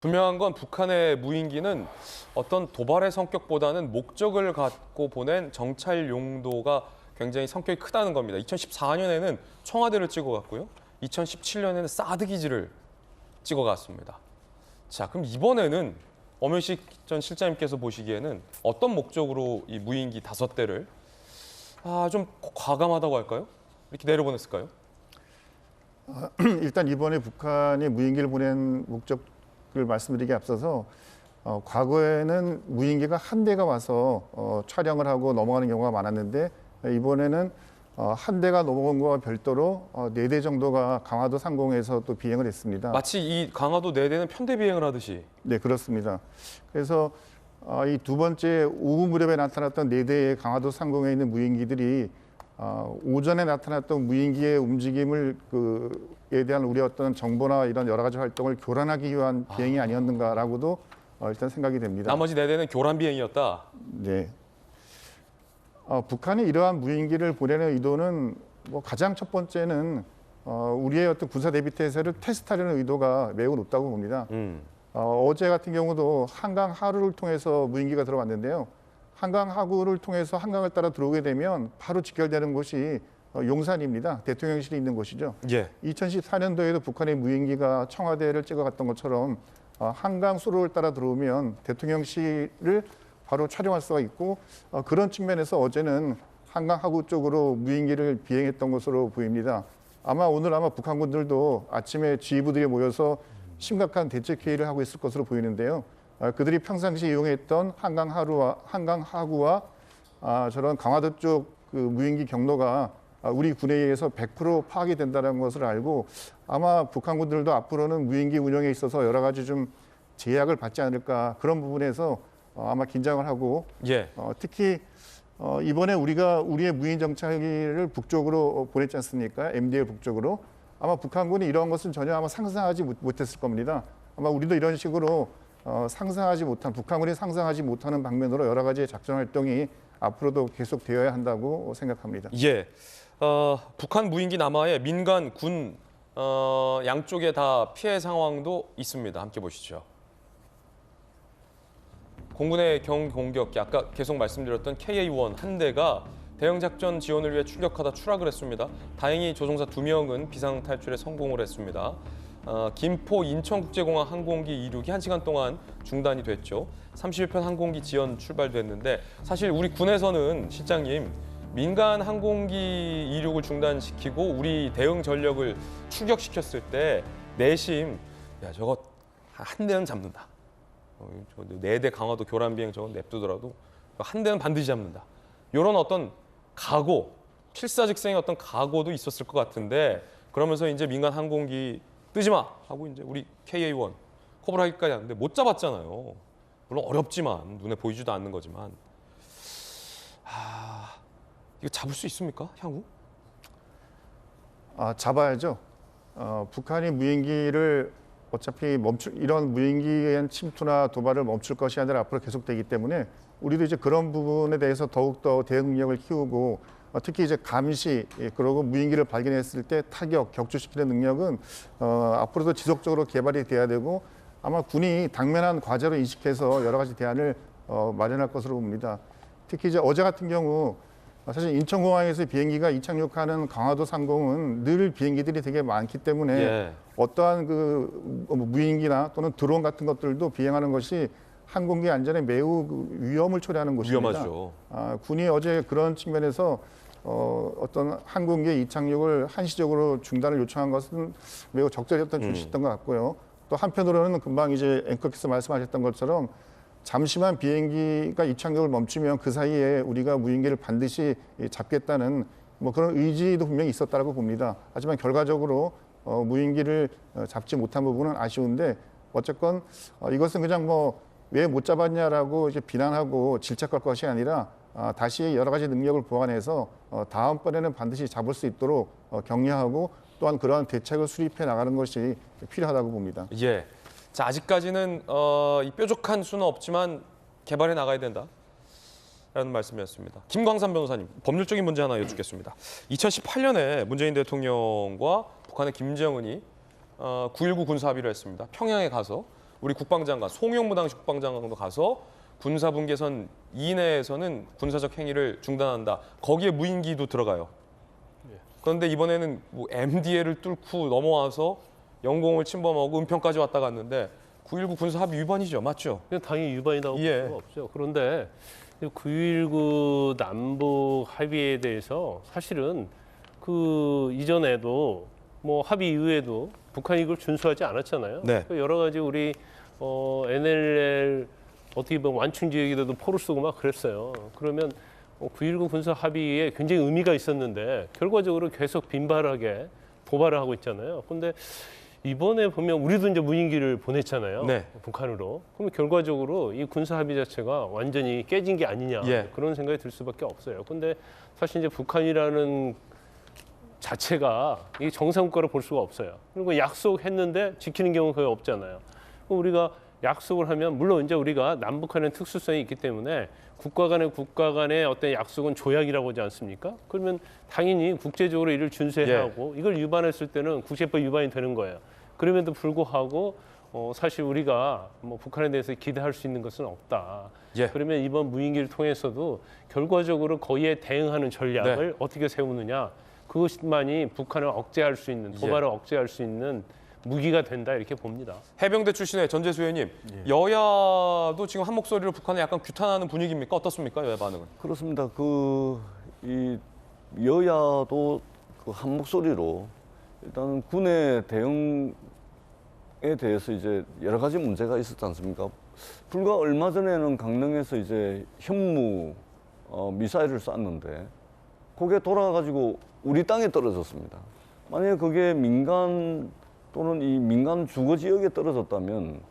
분명한 건 북한의 무인기는 어떤 도발의 성격보다는 목적을 갖고 보낸 정찰 용도가 굉장히 성격이 크다는 겁니다. 2014년에는 청와대를 찍어갔고요. 2017년에는 사드 기지를 찍어갔습니다. 자, 그럼 이번에는 엄현식 전 실장님께서 보시기에는 어떤 목적으로 이 무인기 5대를 좀 과감하다고 할까요? 이렇게 내려보냈을까요? 일단 이번에 북한이 무인기를 보낸 목적을 말씀드리기에 앞서서 과거에는 무인기가 한 대가 와서 촬영을 하고 넘어가는 경우가 많았는데 이번에는 한 대가 넘어간 거와 별도로 4대 정도가 강화도 상공에서 또 비행을 했습니다. 마치 이 강화도 4대는 편대 비행을 하듯이. 네, 그렇습니다. 그래서 이 두 번째 오후 무렵에 나타났던 4대의 강화도 상공에 있는 무인기들이 오전에 나타났던 무인기의 움직임을 그에 대한 우리 어떤 정보나 이런 여러 가지 활동을 교란하기 위한 비행이 아니었는가라고도 일단 생각이 됩니다. 나머지 4대는 교란 비행이었다. 네. 북한이 이러한 무인기를 보내는 의도는 가장 첫 번째는 우리의 어떤 군사 대비 태세를 테스트하려는 의도가 매우 높다고 봅니다. 어제 같은 경우도 한강 하루를 통해서 무인기가 들어왔는데요. 한강 하구를 통해서 한강을 따라 들어오게 되면 바로 직결되는 곳이 용산입니다. 대통령실이 있는 곳이죠. 예. 2014년도에도 북한의 무인기가 청와대를 찍어갔던 것처럼 한강 수로를 따라 들어오면 대통령실을 바로 촬영할 수가 있고 그런 측면에서 어제는 한강 하구 쪽으로 무인기를 비행했던 것으로 보입니다. 아마 북한군들도 아침에 지휘부들이 모여서 심각한 대책 회의를 하고 있을 것으로 보이는데요. 그들이 평상시 이용했던 한강 하구와 저런 강화도 쪽 그 무인기 경로가 우리 군에 의해서 100% 파악이 된다는 것을 알고 아마 북한군들도 앞으로는 무인기 운영에 있어서 여러 가지 좀 제약을 받지 않을까 그런 부분에서 아마 긴장을 하고 예. 특히 이번에 우리가 우리의 무인 정찰기를 북쪽으로 보냈지 않습니까? MDL 북쪽으로. 아마 북한군이 이런 것은 전혀 아마 상상하지 못했을 겁니다. 아마 우리도 이런 식으로 북한군이 상상하지 못하는 방면으로 여러 가지 작전 활동이 앞으로도 계속 되어야 한다고 생각합니다. 예. 북한 무인기 남하에 민간, 군 양쪽에 다 피해 상황도 있습니다. 함께 보시죠. 공군의 경공격기, 아까 계속 말씀드렸던 KA-1 한 대가 대형 작전 지원을 위해 출격하다 추락을 했습니다. 다행히 조종사 2명은 비상 탈출에 성공을 했습니다. 김포 인천국제공항 항공기 이륙이 1시간 동안 중단이 됐죠. 31편 항공기 지연 출발됐는데 사실 우리 군에서는 실장님 민간 항공기 이륙을 중단시키고 우리 대응 전력을 출격시켰을 때 내심 저거 한 대는 잡는다. 4대 강화도 교란 비행 저건 냅두더라도 한 대는 반드시 잡는다. 이런 어떤 각오, 필사직생의 어떤 각오도 있었을 것 같은데 그러면서 이제 민간 항공기 뜨지 마 하고 이제 우리 KA-1 커버를 하기까지 하는데 못 잡았잖아요. 물론 어렵지만 눈에 보이지도 않는 거지만 이거 잡을 수 있습니까? 향후? 잡아야죠. 북한이 무인기를 어차피 이런 무인기에 대한 침투나 도발을 멈출 것이 아니라 앞으로 계속되기 때문에 우리도 이제 그런 부분에 대해서 더욱더 대응 능력을 키우고 특히 이제 감시 그리고 무인기를 발견했을 때 타격, 격추시키는 능력은 앞으로도 지속적으로 개발이 돼야 되고 아마 군이 당면한 과제로 인식해서 여러 가지 대안을 마련할 것으로 봅니다. 특히 이제 어제 같은 경우 사실 인천공항에서 비행기가 이착륙하는 강화도 상공은 늘 비행기들이 되게 많기 때문에 어떠한 그 무인기나 또는 드론 같은 것들도 비행하는 것이 항공기 안전에 매우 위험을 초래하는 곳입니다. 위험하죠. 군이 어제 그런 측면에서 어떤 항공기의 이착륙을 한시적으로 중단을 요청한 것은 매우 적절했던 조치였던 것 같고요. 또 한편으로는 금방 이제 앵커께서 말씀하셨던 것처럼 잠시만 비행기가 이착륙을 멈추면 그 사이에 우리가 무인기를 반드시 잡겠다는 그런 의지도 분명히 있었다고 봅니다. 하지만 결과적으로 무인기를 잡지 못한 부분은 아쉬운데 어쨌건 이것은 그냥 왜 못 잡았냐라고 이제 비난하고 질책할 것이 아니라 다시 여러 가지 능력을 보완해서 다음번에는 반드시 잡을 수 있도록 격려하고 또한 그러한 대책을 수립해 나가는 것이 필요하다고 봅니다. 예. 자, 아직까지는 이 뾰족한 수는 없지만 개발해 나가야 된다. 라는 말씀이었습니다. 김광삼 변호사님, 법률적인 문제 하나 여쭙겠습니다. 2018년에 문재인 대통령과 북한의 김정은이 9.19 군사합의를 했습니다. 평양에 가서 우리 국방장관 송영무 당시 국방장관도 가서 군사분계선 이내에서는 군사적 행위를 중단한다. 거기에 무인기도 들어가요. 그런데 이번에는 뭐 MDL을 뚫고 넘어와서 영공을 침범하고 은평까지 왔다 갔는데 9.19 군사 합의 위반이죠, 맞죠? 그냥 당연히 위반이라고 볼 예. 수가 없죠. 그런데 9.19 남북 합의에 대해서 사실은 그 이전에도 뭐 합의 이후에도 북한이 이걸 준수하지 않았잖아요. 네. 여러 가지 우리 NLL 어떻게 보면 완충 지역에도 포를 쏘고 막 그랬어요. 그러면 9.19 군사 합의에 굉장히 의미가 있었는데 결과적으로 계속 빈발하게 도발을 하고 있잖아요. 근데 이번에 보면 우리도 이제 무인기를 보냈잖아요. 네. 북한으로. 그러면 결과적으로 이 군사 합의 자체가 완전히 깨진 게 아니냐 예. 그런 생각이 들 수밖에 없어요. 근데 사실 이제 북한이라는 자체가 이게 정상국가로 볼 수가 없어요. 그리고 약속했는데 지키는 경우는 거의 없잖아요. 그럼 우리가 약속을 하면 물론 이제 우리가 남북한의 특수성이 있기 때문에 국가 간의 어떤 약속은 조약이라고 하지 않습니까? 그러면 당연히 국제적으로 이를 준수해야 하고 이걸 위반했을 때는 국제법 위반이 되는 거예요. 그럼에도 불구하고 사실 우리가 뭐 북한에 대해서 기대할 수 있는 것은 없다. 예. 그러면 이번 무인기를 통해서도 결과적으로 거기에 대응하는 전략을 어떻게 세우느냐 그것만이 북한을 억제할 수 있는 도발을 억제할 수 있는 무기가 된다 이렇게 봅니다. 해병대 출신의 전재수 의원님, 여야도 지금 한 목소리로 북한에 약간 규탄하는 분위기입니까? 어떻습니까? 여야 반응은? 그렇습니다. 이 여야도 그 한 목소리로 일단 군의 대응에 대해서 이제 여러 가지 문제가 있었지 않습니까? 불과 얼마 전에는 강릉에서 이제 현무 미사일을 쐈는데 그게 돌아가지고 우리 땅에 떨어졌습니다. 만약에 그게 민간 또는 이 민간 주거 지역에 떨어졌다면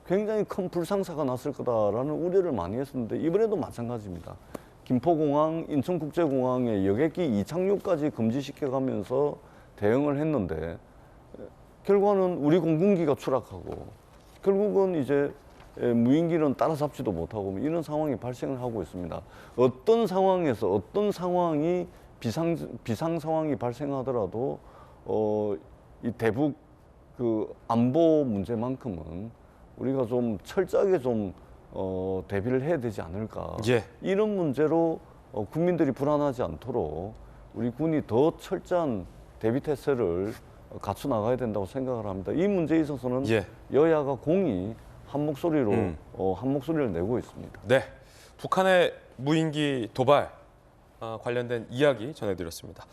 굉장히 큰 불상사가 났을 거다라는 우려를 많이 했었는데 이번에도 마찬가지입니다. 김포공항, 인천국제공항의 여객기 이착륙까지 금지시켜가면서 대응을 했는데 결과는 우리 공군기가 추락하고 결국은 이제 무인기는 따라잡지도 못하고 이런 상황이 발생을 하고 있습니다. 어떤 상황에서 어떤 상황이 비상 상황이 발생하더라도 이 대북 그 안보 문제만큼은 우리가 좀 철저하게 좀 대비를 해야 되지 않을까. 예. 이런 문제로 국민들이 불안하지 않도록 우리 군이 더 철저한 대비 태세를 갖춰 나가야 된다고 생각을 합니다. 이 문제에 있어서는 여야가 공히 한 목소리로 한 목소리를 내고 있습니다. 네, 북한의 무인기 도발 관련된 이야기 전해드렸습니다.